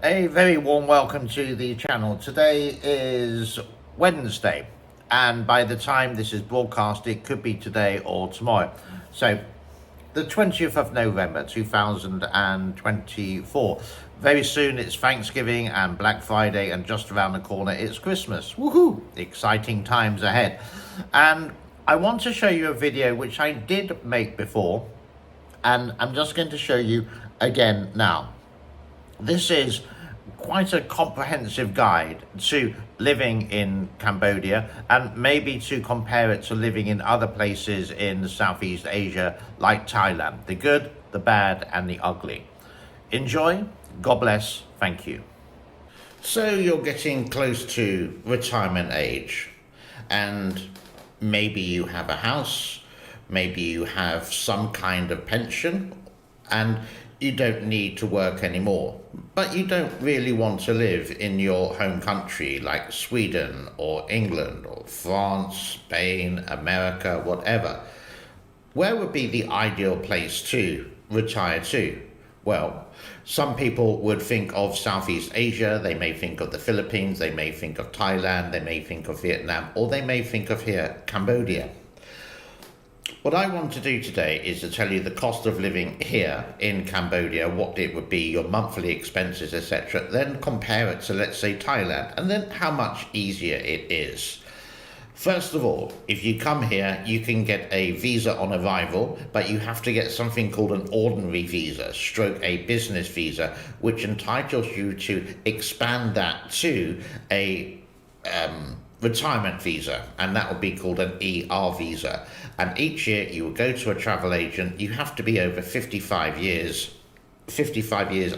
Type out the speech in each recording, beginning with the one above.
A very warm welcome to the channel. Today is Wednesday, and by the time this is broadcast, it could be today or tomorrow. So, the 20th of November 2024. Very soon it's Thanksgiving and Black Friday, and just around the corner it's Christmas. Woohoo! Exciting times ahead. And I want to show you a video which I did make before, and I'm just going to show you again now. This is quite a comprehensive guide to living in Cambodia, and maybe to compare it to living in other places in Southeast Asia like Thailand. The good, the bad, and the ugly. Enjoy. God bless. Thank you. So you're getting close to retirement age, and maybe you have a house, maybe you have some kind of pension, and you don't need to work anymore, but you don't really want to live in your home country like Sweden or England or France, Spain, America, whatever. Where would be the ideal place to retire to? Well, some people would think of Southeast Asia, they may think of the Philippines, they may think of Thailand, they may think of Vietnam, or they may think of here, Cambodia. What I want to do today is to tell you the cost of living here in Cambodia, what it would be, your monthly expenses, etc. Then compare it to, let's say, Thailand, and then how much easier it is. First of all, if you come here, you can get a visa on arrival, but you have to get something called an ordinary visa, stroke a business visa, which entitles you to expand that to a retirement visa, and that will be called an ER visa. And each year you will go to a travel agent. You have to be over 55 years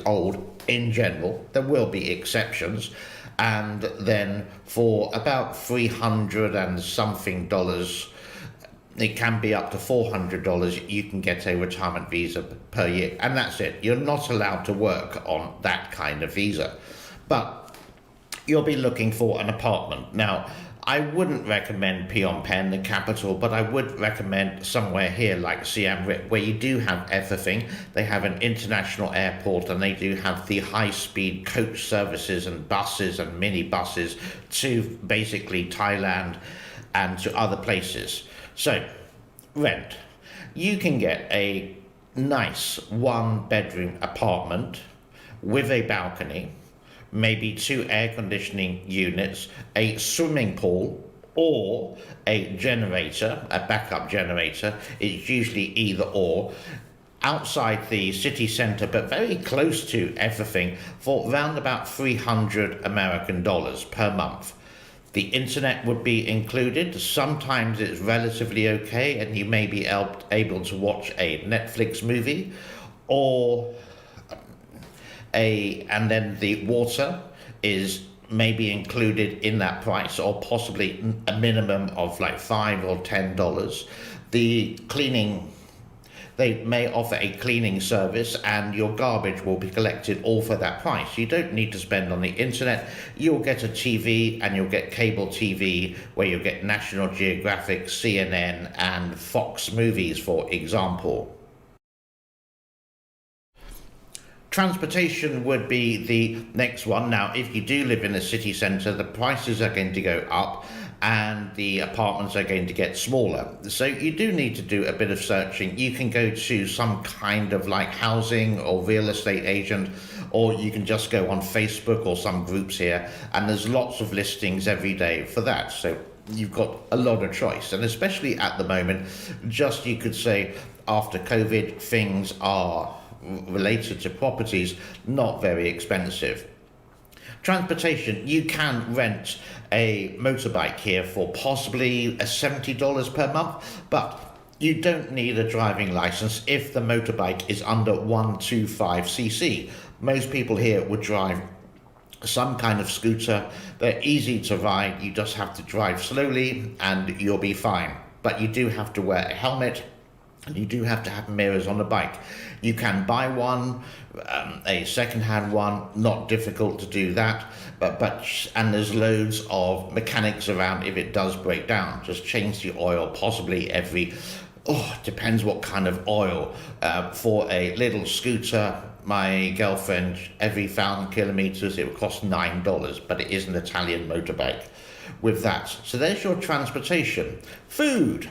old in general. There will be exceptions. And then for about $300 and something dollars, it can be up to $400, you can get a retirement visa per year. And that's it. You're not allowed to work on that kind of visa. But you'll be looking for an apartment. Now, I wouldn't recommend Phnom Penh, the capital, but I would recommend somewhere here like Siem Reap, where you do have everything. They have an international airport, and they do have the high-speed coach services and buses and mini-buses to basically Thailand and to other places. So, rent. You can get a nice one-bedroom apartment with a balcony, maybe 2 air conditioning units, a swimming pool, or a generator, a backup generator. It's usually either or, outside the city centre, but very close to everything, for around about $300 American per month. The internet would be included. Sometimes it's relatively okay, and you may be able to watch a Netflix movie, or and then the water is maybe included in that price, or possibly a minimum of like $5 or $10. The cleaning, they may offer a cleaning service, and your garbage will be collected all for that price. You don't need to spend on the internet. You'll get a TV, and you'll get cable TV, where you'll get National Geographic, CNN, and Fox movies, for example. Transportation would be the next one. Now, if you do live in the city centre, the prices are going to go up, and the apartments are going to get smaller. So you do need to do a bit of searching. You can go to some kind of like housing or real estate agent, or you can just go on Facebook or some groups here, and there's lots of listings every day for that. So you've got a lot of choice, and especially at the moment, just you could say after COVID, things are related to properties not very expensive. Transportation, you can rent a motorbike here for possibly $70 per month, but you don't need a driving license if the motorbike is under 125cc. Most people here would drive some kind of scooter. They're easy to ride. You just have to drive slowly and you'll be fine. But you do have to wear a helmet, and you do have to have mirrors on the bike. You can buy one, a second-hand one, not difficult to do that, and there's loads of mechanics around if it does break down. Just change the oil possibly every Oh, depends what kind of oil. For a little scooter, my girlfriend, every 1,000 kilometers, it would cost $9, but it is an Italian motorbike with that. So there's your transportation. Food.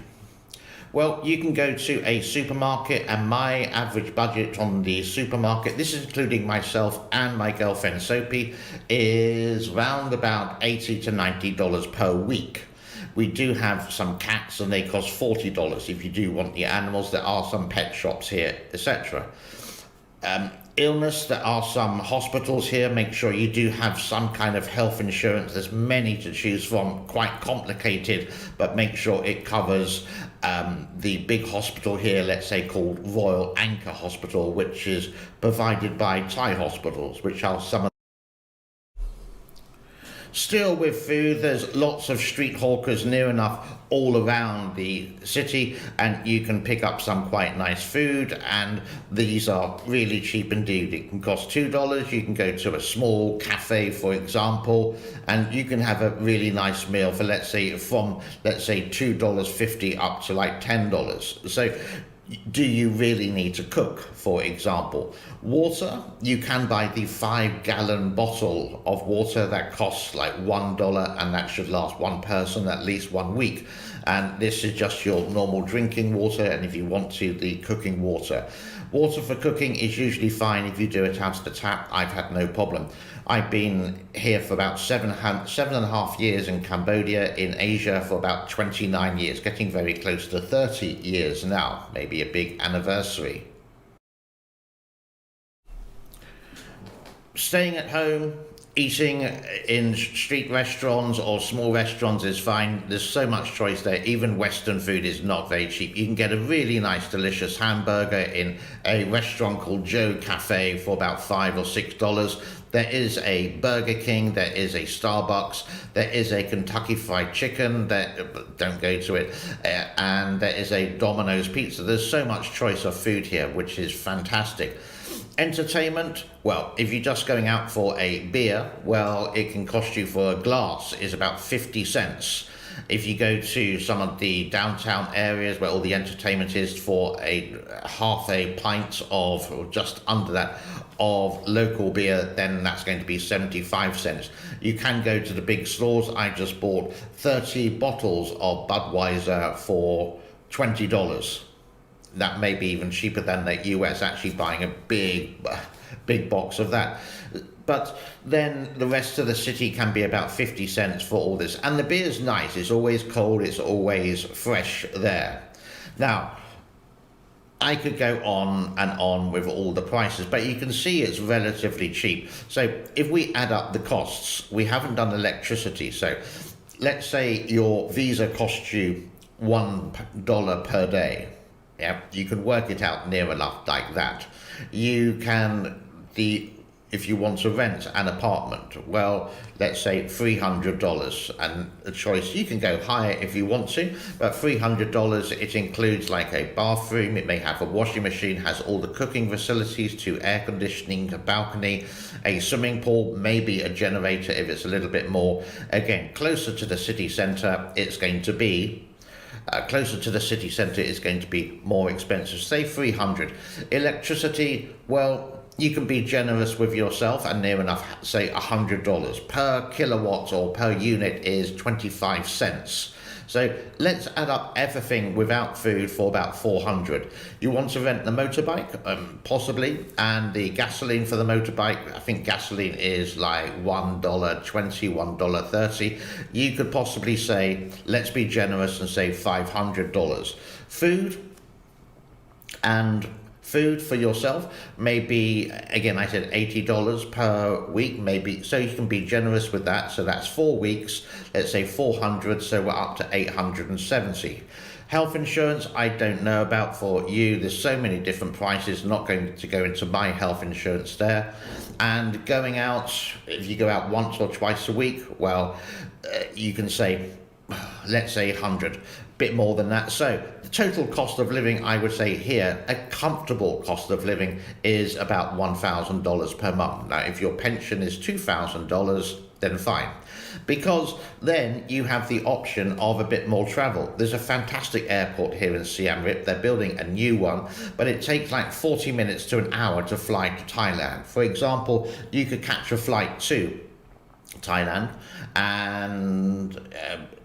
Well, you can go to a supermarket, and my average budget on the supermarket, this is including myself and my girlfriend Sophie, is round about $80 to $90 per week. We do have some cats and they cost $40 if you do want the animals. There are some pet shops here, etc. Illness, there are some hospitals here. Make sure you do have some kind of health insurance. There's many to choose from, quite complicated, but make sure it covers the big hospital here, let's say called Royal Anchor Hospital, which is provided by Thai hospitals, which are some of. Still with food, there's lots of street hawkers near enough all around the city, and you can pick up some quite nice food, and these are really cheap indeed. It can cost $2. You can go to a small cafe, for example, and you can have a really nice meal for, let's say $2.50 up to like $10. So do you really need to cook, for example? Water, you can buy the 5-gallon bottle of water that costs like $1, and that should last one person at least 1 week. And this is just your normal drinking water, and if you want to, the cooking water. Water for cooking is usually fine if you do it out of the tap. I've had no problem. I've been here for about 7.5 years in Cambodia, in Asia for about 29 years, getting very close to 30 years now, maybe a big anniversary. Staying at home, eating in street restaurants or small restaurants is fine. There's so much choice there. Even Western food is not very cheap. You can get a really nice, delicious hamburger in a restaurant called Joe Cafe for about $5 or $6. There is a Burger King, there is a Starbucks, there is a Kentucky Fried Chicken, don't go to it, and there is a Domino's Pizza. There's so much choice of food here, which is fantastic. Entertainment, well, if you're just going out for a beer, well, it can cost you, for a glass is about 50 cents. If you go to some of the downtown areas where all the entertainment is, for a half a pint of, or just under that, of local beer, then that's going to be 75 cents. You can go to the big stores. I just bought 30 bottles of Budweiser for $20. That may be even cheaper than the US actually buying a big box of that. But then the rest of the city can be about 50 cents for all this. And the beer's nice. It's always cold. It's always fresh there. Now, I could go on and on with all the prices, but you can see it's relatively cheap. So if we add up the costs, we haven't done electricity. So let's say your visa costs you $1 per day. Yeah, you can work it out near enough like that. You can, if you want to rent an apartment, well, let's say $300, and a choice, you can go higher if you want to, but $300, it includes like a bathroom, it may have a washing machine, has all the cooking facilities, to air conditioning, a balcony, a swimming pool, maybe a generator if it's a little bit more. Again, closer to the city centre, it's going to be more expensive, say $300. Electricity, well, you can be generous with yourself and near enough, say $100 per kilowatt, or per unit is 25 cents. So let's add up everything without food for about $400. You want to rent the motorbike? Possibly. And the gasoline for the motorbike, I think gasoline is like $1.20, $1.30. You could possibly say, let's be generous and say $500. Food for yourself, maybe, again, I said $80 per week, maybe, so you can be generous with that. So that's 4 weeks, let's say 400, so we're up to 870. Health insurance, I don't know about for you. There's so many different prices, not going to go into my health insurance there. And going out, if you go out once or twice a week, well, you can say, let's say 100, bit more than that. So the total cost of living, I would say here, a comfortable cost of living is about $1,000 per month. Now, if your pension is $2,000, then fine. Because then you have the option of a bit more travel. There's a fantastic airport here in Siem Reap. They're building a new one, but it takes like 40 minutes to an hour to fly to Thailand. For example, you could catch a flight to Thailand and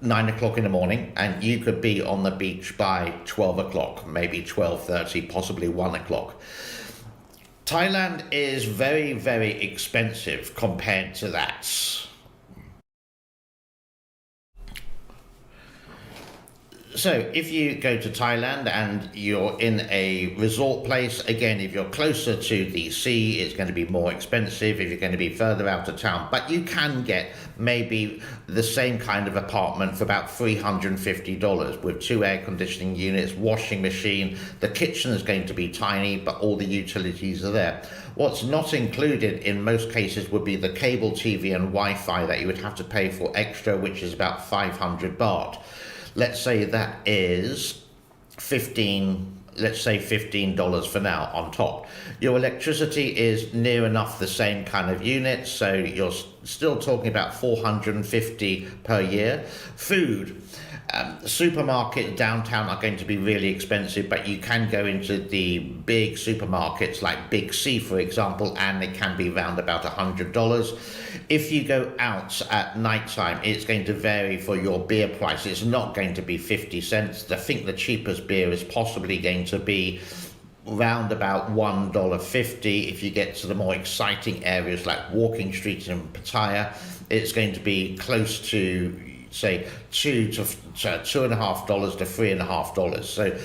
9 o'clock in the morning, and you could be on the beach by 12 o'clock, maybe 12:30, possibly 1 o'clock. Thailand is very, very expensive compared to that. So if you go to Thailand and you're in a resort place, again, if you're closer to the sea, it's going to be more expensive if you're going to be further out of town. But you can get maybe the same kind of apartment for about $350 with 2 air conditioning units, washing machine. The kitchen is going to be tiny, but all the utilities are there. What's not included in most cases would be the cable TV and Wi-Fi that you would have to pay for extra, which is about 500 baht. Let's say that is $15 for now on top. Your electricity is near enough the same kind of unit, so you're still talking about 450 per year. Food. Supermarkets downtown are going to be really expensive, but you can go into the big supermarkets like Big C, for example, and it can be around about $100. If you go out at nighttime, it's going to vary for your beer price. It's not going to be 50 cents. I think the cheapest beer is possibly going to be round about $1.50. If you get to the more exciting areas like Walking Street in Pattaya, it's going to be close to, say, $2 to $2.50 to $3.50. So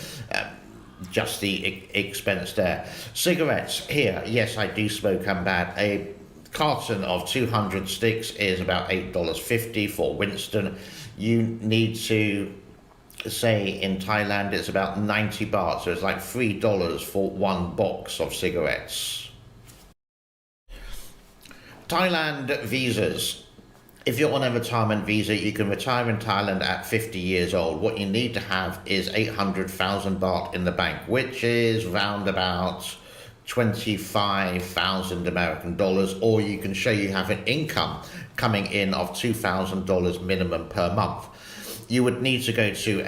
just the expense there. Cigarettes here, yes, I do smoke and bad. A carton of 200 sticks is about $8.50 for Winston. You need to say in Thailand it's about 90 baht, so it's like $3 for 1 box of cigarettes. Thailand visas. If you're on a retirement visa, you can retire in Thailand at 50 years old. What you need to have is 800,000 baht in the bank, which is round about 25,000 American dollars, or you can show you have an income coming in of $2,000 minimum per month. You would need to go to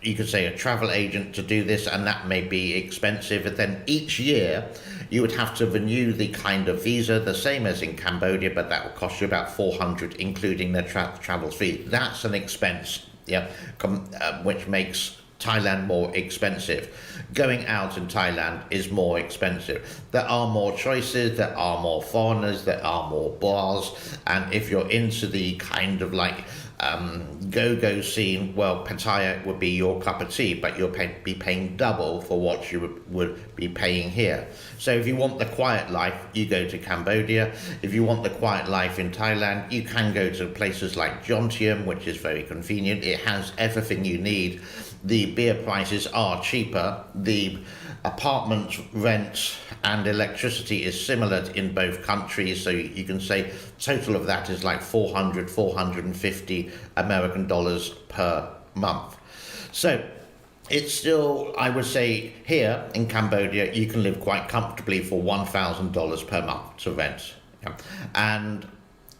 you could say a travel agent to do this, and that may be expensive. And then each year you would have to renew the kind of visa, the same as in Cambodia, but that will cost you about 400, including the travel fee. That's an expense, yeah, which makes Thailand more expensive. Going out in Thailand is more expensive. There are more choices, there are more foreigners, there are more bars, and if you're into the kind of like go-go scene, well, Pattaya would be your cup of tea, but you'll be paying double for what you would be paying here. So if you want the quiet life, you go to Cambodia. If you want the quiet life in Thailand, you can go to places like Jontium, which is very convenient. It has everything you need. The beer prices are cheaper. The apartment rent and electricity is similar in both countries, so you can say total of that is like 450 American dollars per month. So it's still, I would say, here in Cambodia you can live quite comfortably for $1,000 per month to rent, yeah. And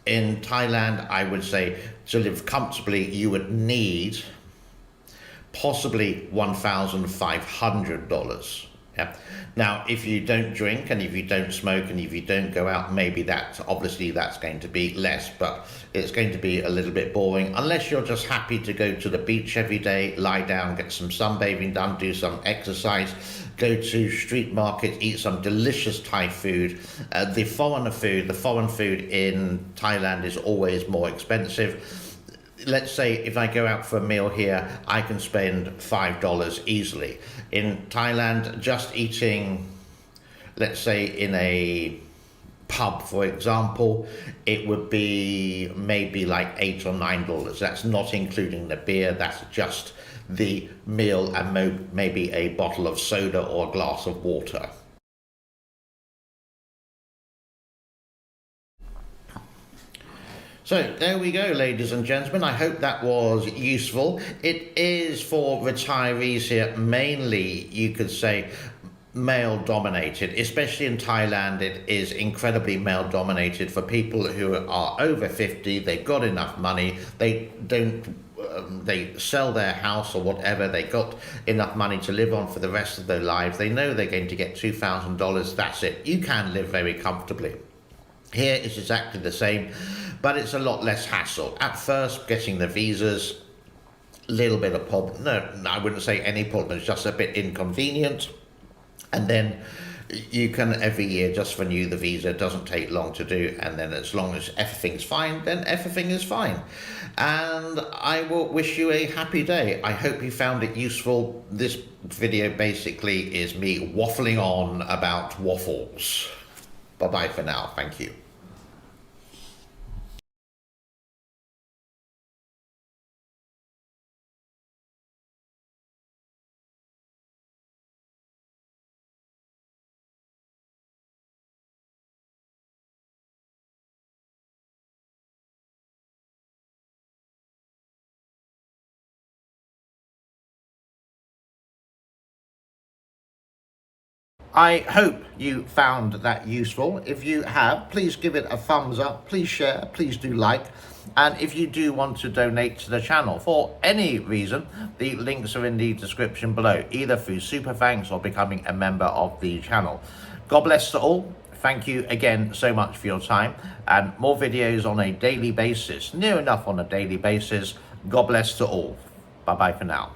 in Thailand, I would say to live comfortably you would need possibly $1,500. Yeah. Now, if you don't drink and if you don't smoke and if you don't go out, maybe that's going to be less, but it's going to be a little bit boring unless you're just happy to go to the beach every day, lie down, get some sunbathing done, do some exercise, go to street markets, eat some delicious Thai food. The foreign food in Thailand is always more expensive. Let's say if I go out for a meal here, I can spend $5 easily. In Thailand, just eating, let's say in a pub, for example, it would be maybe like $8 or $9. That's not including the beer, that's just the meal and maybe a bottle of soda or a glass of water. So there we go, ladies and gentlemen. I hope that was useful. It is for retirees here, mainly, you could say, male dominated, especially in Thailand. It is incredibly male dominated. For people who are over 50, they've got enough money, they don't they sell their house or whatever, they got enough money to live on for the rest of their lives. They know they're going to get $2,000, that's it. You can live very comfortably. Here it's exactly the same, but it's a lot less hassle. At first, getting the visas, little bit of problem. No, I wouldn't say any problem, it's just a bit inconvenient. And then you can every year just renew the visa. It doesn't take long to do, and then as long as everything's fine, then everything is fine. And I will wish you a happy day. I hope you found it useful. This video basically is me waffling on about waffles. Bye bye for now. Thank you. I hope you found that useful. If you have, please give it a thumbs up, please share, please do like. And if you do want to donate to the channel for any reason, the links are in the description below, either through super thanks or becoming a member of the channel. God bless to all. Thank you again so much for your time, and more videos on a daily basis, near enough on a daily basis. God bless to all. Bye bye for now.